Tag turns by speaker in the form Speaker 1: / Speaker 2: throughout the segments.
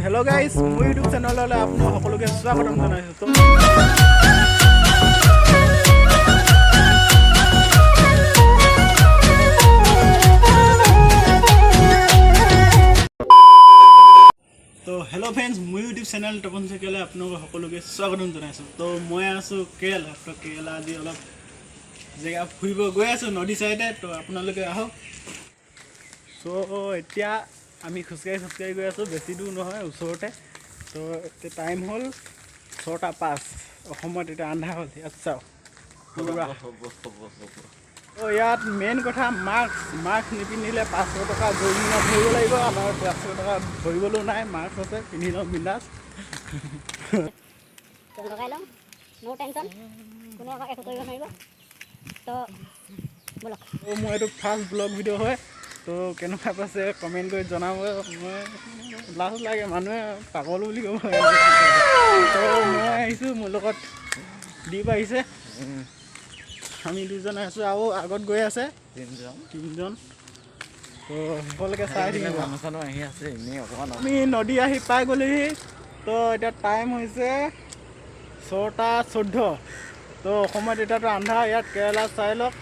Speaker 1: hello guys মোৰ YouTube চেনেললৈ আপোনাক সকলোকে স্বাগতম জনাইছো তো हेलो फ्रेंड्स মোৰ ইউটিউব চেনেল তপন শইকীয়ালৈ আপোনাক সকলোকে স্বাগতম জনাইছো তো মই আছো কেৰেলা তো কেৰেলা আজি অলপ জেগা ফুৰিব গৈ আছো নদী সাইডে তো আপোনালোকে আহক সো এতিয়া আমি খুচকাই গৈ আছো বেছি দূৰ নহয় ওচৰতে তো টাইম হল 6:05 অসমত এটা আন্ধা হল আচ্ছা তো ইয়াত মেইন কথা মাস্ক নিপিন্ধিলে 500 টকা জৰিমনা ভৰিব লাগিব আমাৰ 500 টকা ভৰিবলো নাই মাস্ক আছে পিন্ধি লওঁ বিন্দাস
Speaker 2: তো লগাই লওঁ নো টেনচন কোনো একো কৰিব নোৱাৰিব তো বলক
Speaker 1: মোৰ এইটো ফাৰ্ষ্ট ব্লগ ভিডিঅ' হয় তো কেনেকুৱা পাইছে কমেণ্ট কৰি জনাব মই লাজ লাগে মানুহে পাগল বুলি ক'ব তো মই আহিছোঁ মোৰ লগত দীপ আহিছে আমি দুজন আছোঁ আৰু আগত গৈ আছে তিনিজন তো সকলোকে চাই থাকিব আহি আছে এনেই অকণমান আমি নদী আহি পাই গ'লোহি তো এতিয়া টাইম হৈছে 6:14 তো অসমত এতিয়াতো আন্ধা ইয়াত কেৰেলা চাই লওক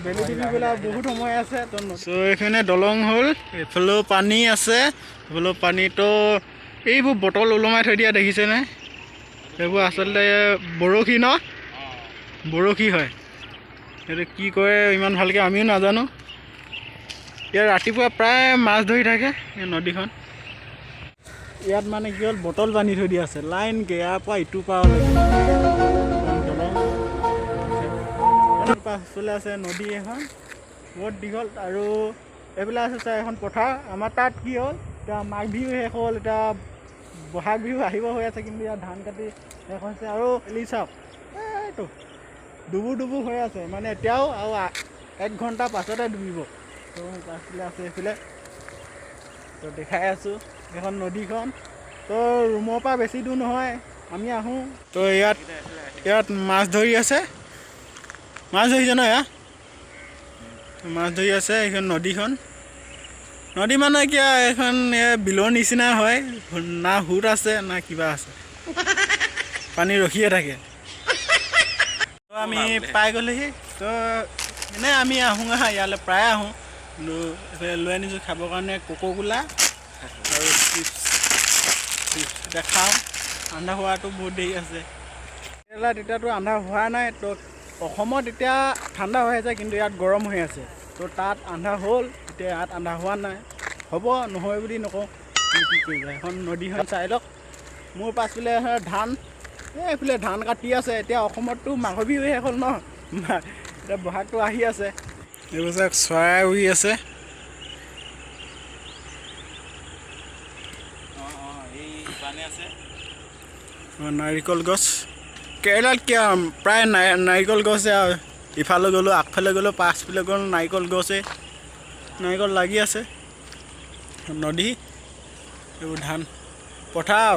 Speaker 1: বেলি দিবলৈ বহুত সময় আছে তো এইখানে দলং হ'ল এইফালেও পানী আছে এইফালেও পানীতো এইবোৰ বটল ওলমাই থৈ দিয়া দেখিছেনে এইবোৰ আচলতে বৰশী হয় এইটো কি কৰে ইমান ভালকৈ আমিও নাজানো ইয়াত ৰাতিপুৱা প্ৰায় মাছ ধৰি থাকে এই নদীখন ইয়াত মানে কি হ'ল বটল বান্ধি থৈ দিয়া আছে লাইনকৈ ইয়াৰ পৰা ইটো পাৰলৈকে পাছফালে আছে নদী এখন বহুত দীঘল আৰু এইবিলাক আছে চাই এখন পথাৰ আমাৰ তাত কি হ'ল এতিয়া মাঘ বিহু শেষ হ'ল এতিয়া বহাগ বিহু আহিব হৈ আছে কিন্তু ইয়াত ধান কাটি শেষ হৈছে আৰু এলি চাওক এইটো ডুবুৰ হৈ আছে মানে এতিয়াও আৰু 1 ঘণ্টা পাছতে ডুবিব তো পাছফালে আছে এইফালে তো দেখাই আছোঁ এখন নদীখন তো ৰুমৰ পৰা বেছি দূৰ নহয় আমি আহোঁ তো ইয়াত মাছ ধৰি আছে মাছ ধৰিছে ন এয়া মাছ ধৰি আছে এইখন নদী মানে কিয় এইখন বিলৰ নিচিনা হয় না সুত আছে না কিবা আছে পানী ৰখিয়ে থাকে তো আমি পাই গ'লোহি তো এনেই আমি আহোঁ ইয়ালৈ প্ৰায় আহোঁ কিন্তু এইফালে লৈ আনিছোঁ খাবৰ কাৰণে কোকোকোলা আৰু চিপছ এতিয়া খাওঁ আন্ধা হোৱাটো বহুত দেৰি আছে কেৰেলাত এতিয়াতো আন্ধা হোৱা নাই তো অসমত এতিয়া ঠাণ্ডা হৈ আছে কিন্তু ইয়াত গৰম হৈ আছে তো তাত আন্ধা হ'ল এতিয়া ইয়াত আন্ধা হোৱা নাই হ'ব নহয় বুলি নকওঁ কি কৰিবা এখন নদীখন চাই লওক মোৰ পাছফালে ধান এইফালে ধান কাটি আছে এতিয়া অসমততো মাঘ বিহু শেষ হ'ল ন এতিয়া বহাগটো আহি আছে এইবোৰ চাওক চৰাই উৰি আছে নাৰিকল গছ কেৰেলাত কিয় প্ৰায় নাৰিকল গছে আৰু ইফালে গ'লোঁ আগফালে গ'লোঁ পাছফালে গ'লোঁ নাৰিকল গছে নাৰিকল লাগি আছে নদী এইবোৰ ধান পথাৰ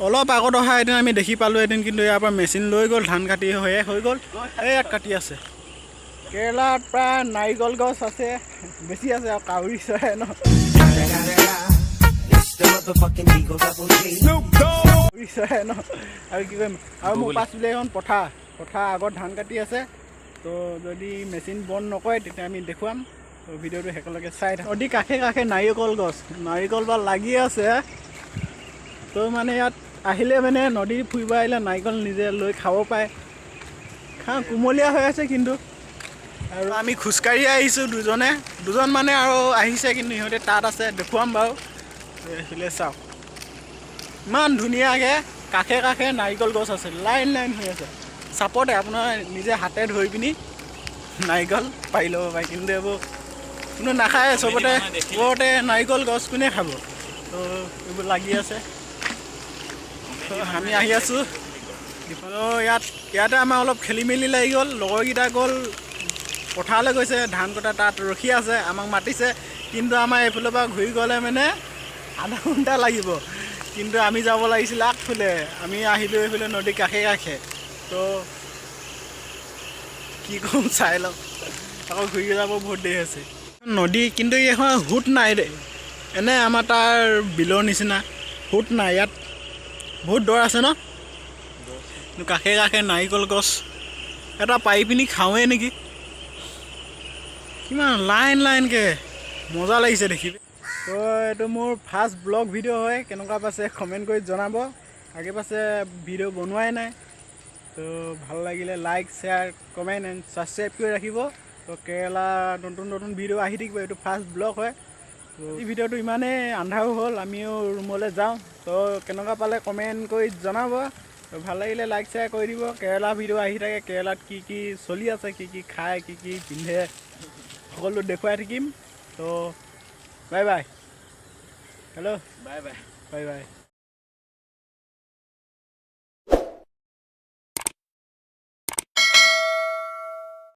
Speaker 1: অলপ আগত অহা এদিন আমি দেখি পালোঁ এদিন কিন্তু ইয়াৰ পৰা মেচিন লৈ গ'ল ধান কাটি হৈ গ'ল এই ইয়াত কাটি আছে কেৰেলাত প্ৰায় নাৰিকল গছ আছে বেছি আছে আৰু কাউৰী চৰাই ন আৰু কি কৰিম আৰু মোৰ পাছফালে এখন পথাৰ আগত ধান কাটি আছে তো যদি মেচিন বন্ধ নকৰে তেতিয়া আমি দেখুৱাম তো ভিডিঅ'টো একেলগে চাই থাকোঁ নদী কাষে নাৰিকল গছ নাৰিকল বা লাগি আছে তো মানে ইয়াত আহিলে মানে নদী ফুৰিব আহিলে নাৰিকল নিজে লৈ খাব পাৰে কুমলীয়া হৈ আছে কিন্তু আৰু আমি খোজকাঢ়ি আহিছোঁ দুজন মানে আৰু আহিছে কিন্তু সিহঁতে তাত আছে দেখুৱাম বাৰু এইফালে চাওক ইমান ধুনীয়াকৈ কাষে নাৰিকল গছ আছে লাইন হৈ আছে চাপতে আপোনাৰ নিজে হাতে ধৰি পিনি নাৰিকল পাৰি ল'ব পাৰে কিন্তু এইবোৰ কোনো নাখায় চবতে নাৰিকল গছ কোনে খাব তো এইবোৰ লাগি আছে আমি আহি আছোঁ ইয়াতে আমাৰ অলপ খেলি মেলি লাগি গ'ল লগৰকেইটা গ'ল পথাৰলৈ গৈছে ধান কটা তাত ৰখি আছে আমাক মাতিছে কিন্তু আমাৰ এইফালৰ পৰা ঘূৰি গ'লে মানে আধা ঘণ্টা লাগিব কিন্তু আমি যাব লাগিছিল আগফালে আমি আহিলোঁ এইফালে নদী কাষে তো কি ক'ম চাই লওক আকৌ ঘূৰি যাব বহুত দেৰি আছে নদী কিন্তু এইখন সোঁত নাই দেই এনে আমাৰ তাৰ বিলৰ নিচিনা ফুট নাই ইয়াত বহুত দৰ আছে ন কাষে কাষে নাৰিকল গছ এটা পাৰি পিনি খাওঁৱে নেকি কিমান লাইন লাইনকৈ মজা লাগিছে দেখি তো এইটো মোৰ ফাৰ্ষ্ট ব্লগ ভিডিঅ' হয় কেনেকুৱা পাইছে কমেণ্ট কৰি জনাব আগে পাছে ভিডিঅ' বনোৱাই নাই তো ভাল লাগিলে like share comment and subscribe কৰি ৰাখিব তো কেৰেলা নতুন নতুন ভিডিঅ' আহি থাকিব এইটো ফাৰ্ষ্ট ব্লগ হয় তো এই ভিডিঅ'টো ইমানেই আন্ধাৰো হ'ল আমিও ৰুমলৈ যাওঁ তো কেনেকুৱা পালে কমেণ্ট কৰি জনাব তো ভাল লাগিলে লাইক শ্বেয়াৰ কৰি দিব কেৰেলা ভিডিঅ' আহি থাকে কেৰেলাত কি কি চলি আছে কি কি খায় কি কি পিন্ধে সকলো দেখুৱাই থাকিম তো bye bye hello' bye bye bye bye